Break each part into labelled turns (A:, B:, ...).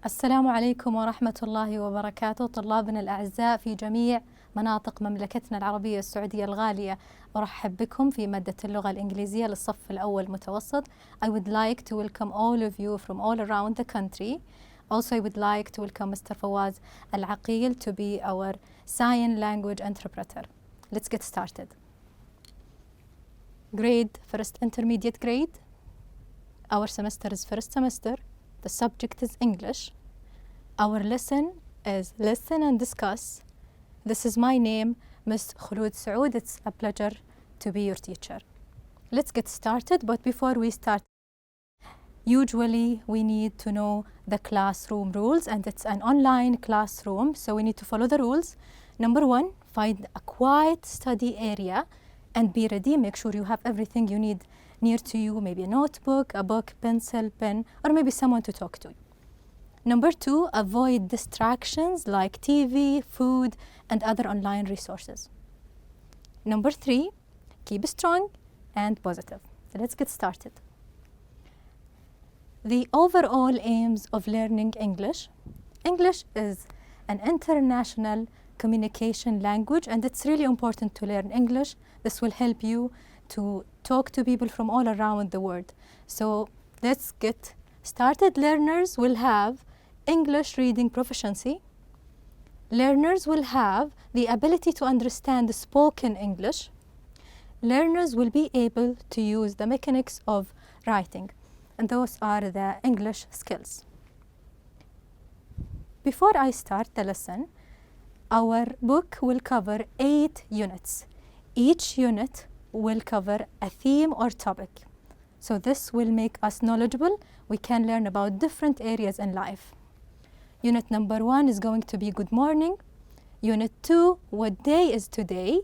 A: السلام عليكم ورحمة الله وبركاته طلابنا الأعزاء في جميع مناطق مملكتنا العربية السعودية الغالية. أرحب بكم في مادة اللغة الإنجليزية للصف الأول متوسط. I would like to welcome all of you from all around the country. Also, I would like to welcome Mr. Fawaz Al-Aqil to be our sign language interpreter. Let's get started. Grade, first intermediate grade. Our semester is first semester. The subject is English. Our lesson is Listen and Discuss. This is my name, Ms. Khulud Saoud. It's a pleasure to be your teacher. Let's get started, but before we start, usually we need to know the classroom rules, and it's an online classroom, so we need to follow the rules. Number one, find a quiet study area and be ready. Make sure you have everything you need near to you, maybe a notebook, a book, pencil, pen, or maybe someone to talk to. Number two, avoid distractions like TV, food, and other online resources. Number three, keep strong and positive. So let's get started. The overall aims of learning English. English is an international communication language, and it's really important to learn English. This will help you to talk to people from all around the world. So let's get started. Learners will have English reading proficiency. Learners will have the ability to understand spoken English. Learners will be able to use the mechanics of writing, and those are the English skills. Before I start the lesson, our book will cover 8 units. Each unit will cover a theme or topic. So this will make us knowledgeable. We can learn about different areas in life. Unit number 1 is going to be good morning. Unit 2, what day is today?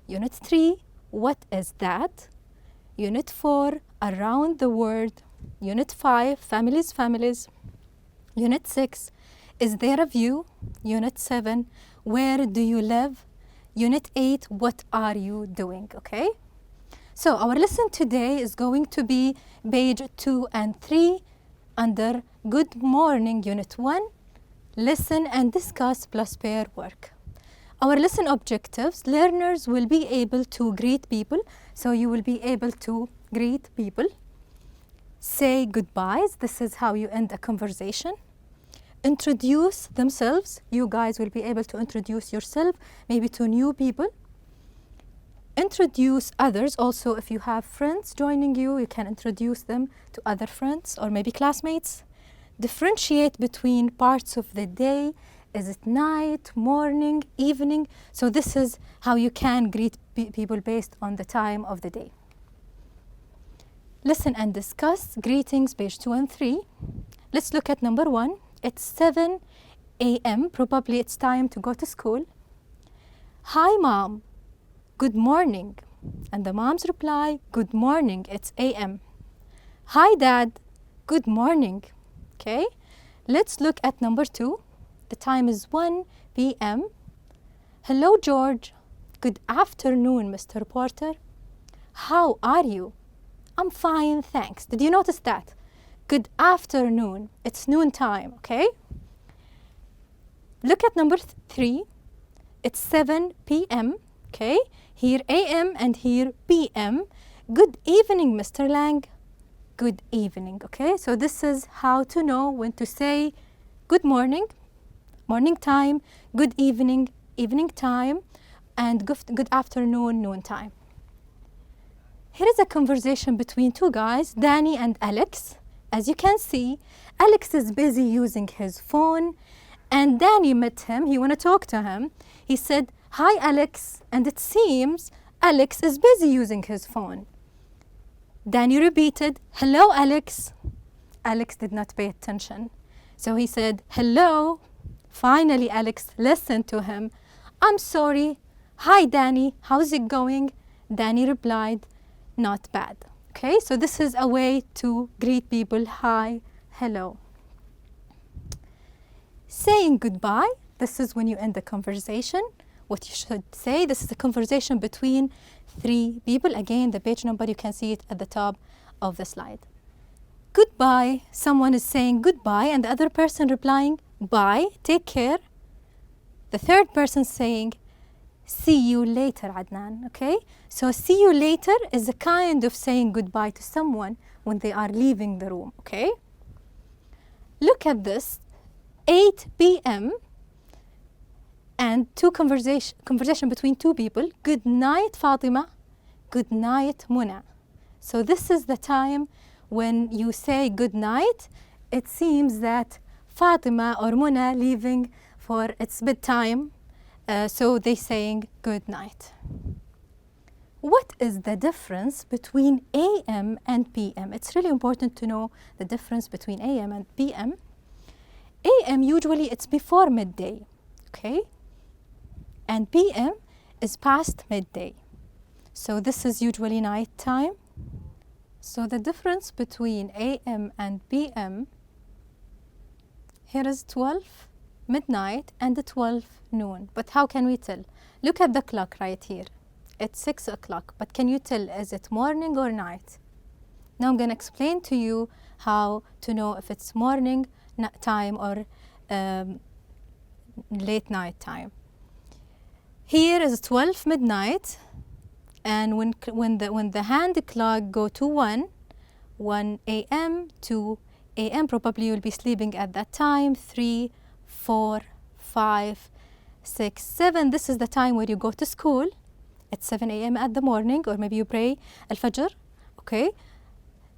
A: Unit 3, what is that? Unit 4, around the world. Unit 5, families. Unit 6, is there a view? Unit 7, where do you live? Unit 8, what are you doing? Okay? So our lesson today is going to be page 2 and 3 under Good Morning, Unit 1, Listen and Discuss plus pair work. Our lesson objectives, learners will be able to greet people. So you will be able to greet people. Say goodbyes. This is how you end a conversation. Introduce themselves. You guys will be able to introduce yourself, maybe to new people. Introduce others. Also, if you have friends joining you, you can introduce them to other friends or maybe classmates. Differentiate between parts of the day. Is it night, morning, evening? So this is how you can greet people based on the time of the day. Listen and discuss. Greetings, page 2 and 3. Let's look at number 1. It's 7 a.m. Probably it's time to go to school. Hi, Mom. Good morning. And the mom's reply, good morning, it's a.m. Hi, Dad. Good morning. Okay, let's look at number 2. The time is 1 p.m. Hello, George. Good afternoon, Mr. Porter. How are you? I'm fine, thanks. Did you notice that? Good afternoon. It's noon time, okay? Look at number 3. It's 7 p.m., okay? Here a.m. and here p.m. Good evening, Mr. Lang. Good evening, okay? So this is how to know when to say good morning, morning time, good evening, evening time, and good afternoon, noon time. Here is a conversation between 2 guys, Danny and Alex. As you can see, Alex is busy using his phone, and Danny met him. He want to talk to him. He said, hi, Alex, and it seems Alex is busy using his phone. Danny repeated, hello, Alex. Alex did not pay attention. So he said, hello. Finally, Alex listened to him. I'm sorry. Hi, Danny. How's it going? Danny replied, not bad. Okay, so this is a way to greet people. Hi, hello. Saying goodbye. This is when you end the conversation. What you should say, this is a conversation between 3 people. Again, the page number, you can see it at the top of the slide. goodbye, someone is saying goodbye and the other person replying bye, take care. The third person saying see you later, Adnan, okay? So see you later is a kind of saying goodbye to someone when they are leaving the room, okay? Look at this, 8 p.m. and conversation between two people. Good night, Fatima. Good night, Muna. So this is the time when you say good night. It seems that Fatima or Muna leaving for its bedtime. So they saying good night. What is the difference between AM and PM? It's really important to know the difference between AM and PM. AM usually it's before midday, okay? And PM is past midday. So this is usually night time. So the difference between AM and PM, here is 12 midnight and 12 noon. But how can we tell? Look at the clock right here. It's 6 o'clock, but can you tell is it morning or night? Now I'm going to explain to you how to know if it's morning time or late night time. Here is 12 midnight, and when the hand clock go to 1 a.m. 2 a.m. probably you'll be sleeping at that time. 3, 4, 5, 6, 7. This is the time where you go to school. It's 7 a.m. at the morning, or maybe you pray al-Fajr, okay?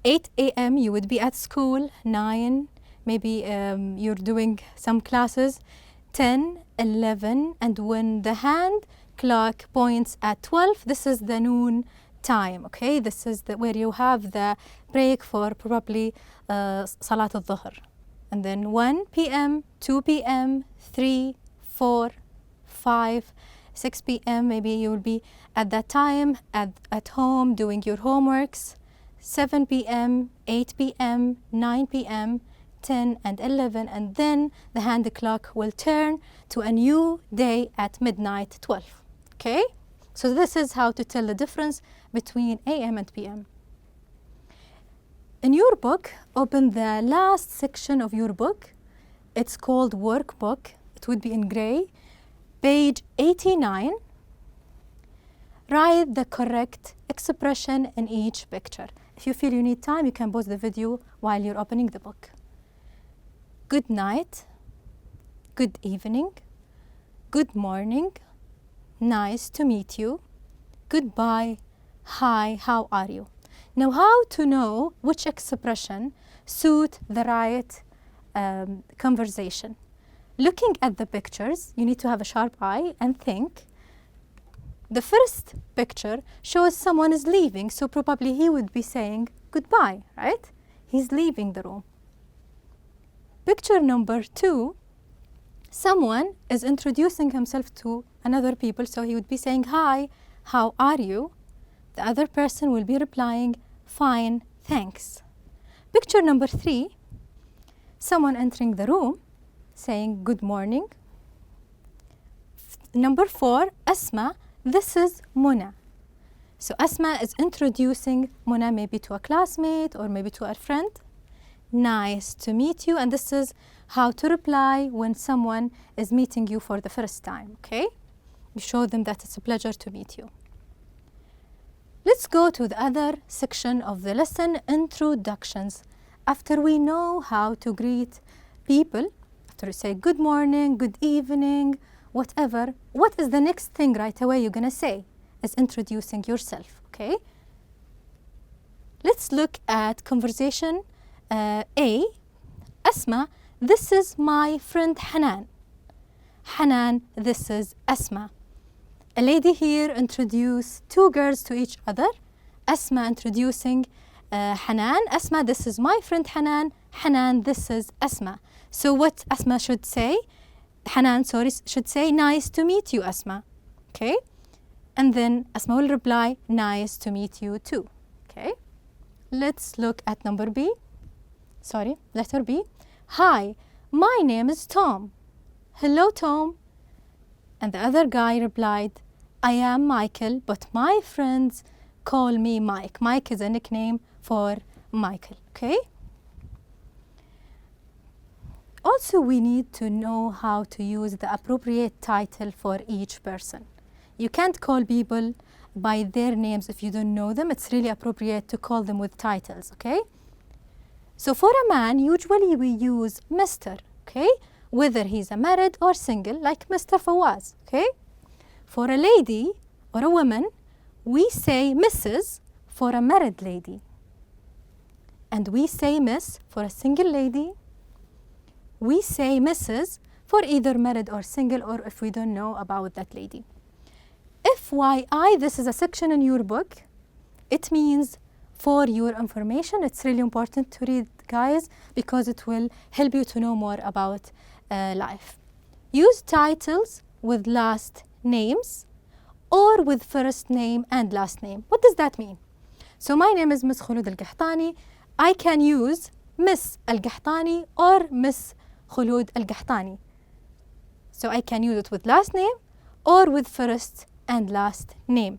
A: 8 a.m. you would be at school. 9, maybe you're doing some classes. 10, 11, and when the hand clock points at 12, this is the noon time, okay? This is where you have the break for probably Salat al-Dhuhr. And then 1 p.m., 2 p.m., 3, 4, 5, 6 p.m. maybe you will be at that time at home doing your homeworks. 7 p.m., 8 p.m., 9 p.m., 10 and 11, and then the hand clock will turn to a new day at midnight 12, okay? So this is how to tell the difference between AM and PM. In your book, open the last section of your book. It's called workbook. It would be in gray. Page 89. Write the correct expression in each picture. If you feel you need time, you can pause the video while you're opening the book. Good night, good evening, good morning, nice to meet you, goodbye, hi, how are you? Now, how to know which expression suit the right conversation? Looking at the pictures, you need to have a sharp eye and think. The first picture shows someone is leaving, so probably he would be saying goodbye, right? He's leaving the room. Picture number 2, someone is introducing himself to another people, so he would be saying, hi, how are you? The other person will be replying, fine, thanks. Picture number 3, someone entering the room, saying good morning. Number 4, Asma, this is Muna. So Asma is introducing Muna maybe to a classmate or maybe to a friend. Nice to meet you, and this is how to reply when someone is meeting you for the first time, okay? You show them that it's a pleasure to meet you. Let's go to the other section of the lesson, introductions. After we know how to greet people, after you say good morning, good evening, whatever, what is the next thing right away you're gonna say? Is introducing yourself, okay? Let's look at conversation A. Asma, this is my friend Hanan. Hanan, this is Asma. A lady here introduced two girls to each other. Asma introducing Hanan. Asma, this is my friend Hanan. Hanan, this is Asma. So what Asma should say? Hanan, sorry, should say, nice to meet you, Asma. Okay? And then Asma will reply, nice to meet you too. Okay? Let's look at letter B. Hi, my name is Tom. Hello, Tom. And the other guy replied, I am Michael, but my friends call me Mike. Mike is a nickname for Michael, okay? Also, we need to know how to use the appropriate title for each person. You can't call people by their names if you don't know them. It's really appropriate to call them with titles, okay? So for a man, usually we use Mr., okay? Whether he's a married or single, like Mr. Fawaz, okay? For a lady or a woman, we say Mrs. for a married lady. And we say Miss for a single lady. We say Mrs. for either married or single, or if we don't know about that lady. FYI, this is a section in your book. It means for your information. It's really important to read, guys, because it will help you to know more about life. Use titles with last names or with first name and last name. What does that mean? So my name is Miss Khulud Al-Qahtani. I can use Miss Al-Qahtani or Miss Khulud Al-Qahtani. So I can use it with last name or with first and last name.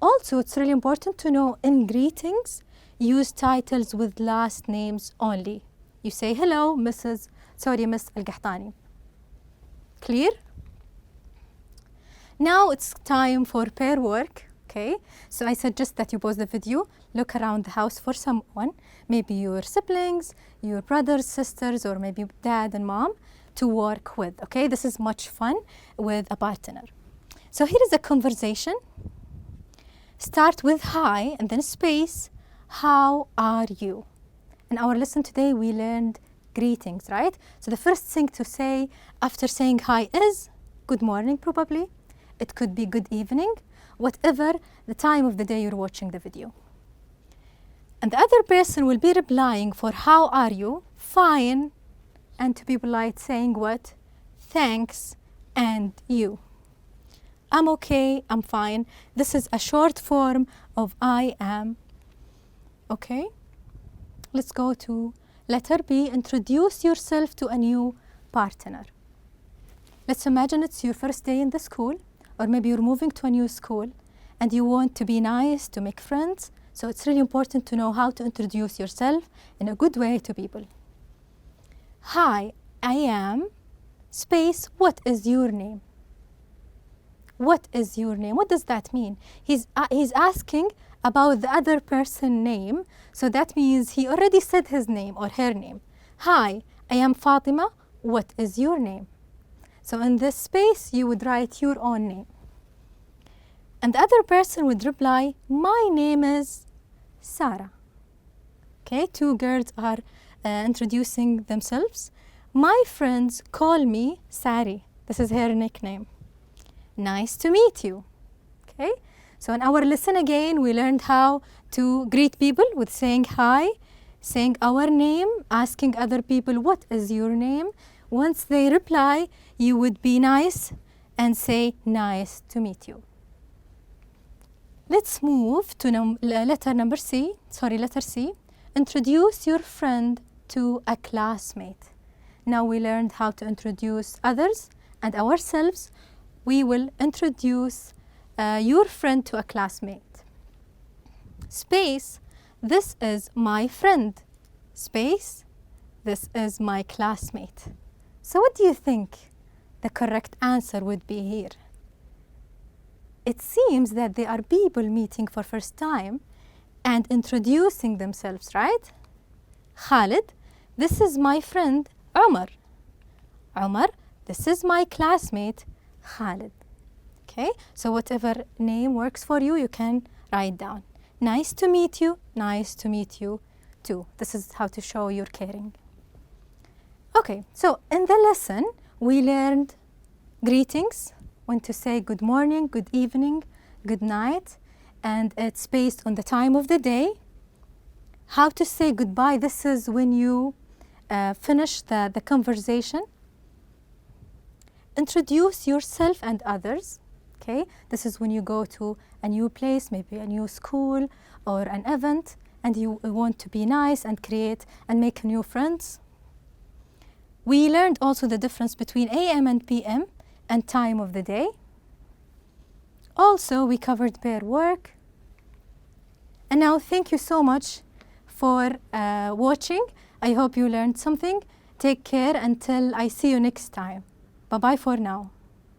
A: Also, it's really important to know in greetings, use titles with last names only. You say hello, Miss Al-Qahtani. Clear? Now it's time for pair work. Okay, so I suggest that you pause the video, look around the house for someone, maybe your siblings, your brothers, sisters, or maybe dad and mom to work with. Okay, this is much fun with a partner. So here is a conversation. Start with hi and then space. How are you? In our lesson today, we learned greetings, right? So the first thing to say after saying hi is good morning, probably. It could be good evening, whatever the time of the day you're watching the video. And the other person will be replying for how are you, fine, and to be polite saying what? Thanks, and you. I'm okay, I'm fine. This is a short form of I am. Okay? Let's go to letter B. Introduce yourself to a new partner. Let's imagine it's your first day in the school, or maybe you're moving to a new school and you want to be nice, to make friends. So it's really important to know how to introduce yourself in a good way to people. Hi, I am, space, what is your name? What is your name? What does that mean? He's asking about the other person's name. So that means he already said his name or her name. Hi, I am Fatima. What is your name? So in this space, you would write your own name. And the other person would reply, my name is Sarah. Okay, two girls are introducing themselves. My friends call me Sari. This is her nickname. Nice to meet you. Okay, so in our lesson again, we learned how to greet people with saying hi, saying our name, asking other people, what is your name? Once they reply, you would be nice and say, nice to meet you. Let's move to letter C. Introduce your friend to a classmate. Now we learned how to introduce others and ourselves. We will introduce your friend to a classmate. Space, this is my friend. Space, this is my classmate. So what do you think the correct answer would be here? It seems that they are people meeting for first time and introducing themselves, right? Khalid, this is my friend Umar. Umar, this is my classmate Khalid. Okay, so whatever name works for you, you can write down. Nice to meet you, nice to meet you too. This is how to show you're caring. Okay, so in the lesson, we learned greetings, when to say good morning, good evening, good night, and it's based on the time of the day. How to say goodbye, this is when you finish the conversation. Introduce yourself and others, okay? This is when you go to a new place, maybe a new school or an event, and you want to be nice and create and make new friends. We learned also the difference between AM and PM and time of the day. Also, we covered pair work. And now, thank you so much for watching. I hope you learned something. Take care until I see you next time. Bye bye for now.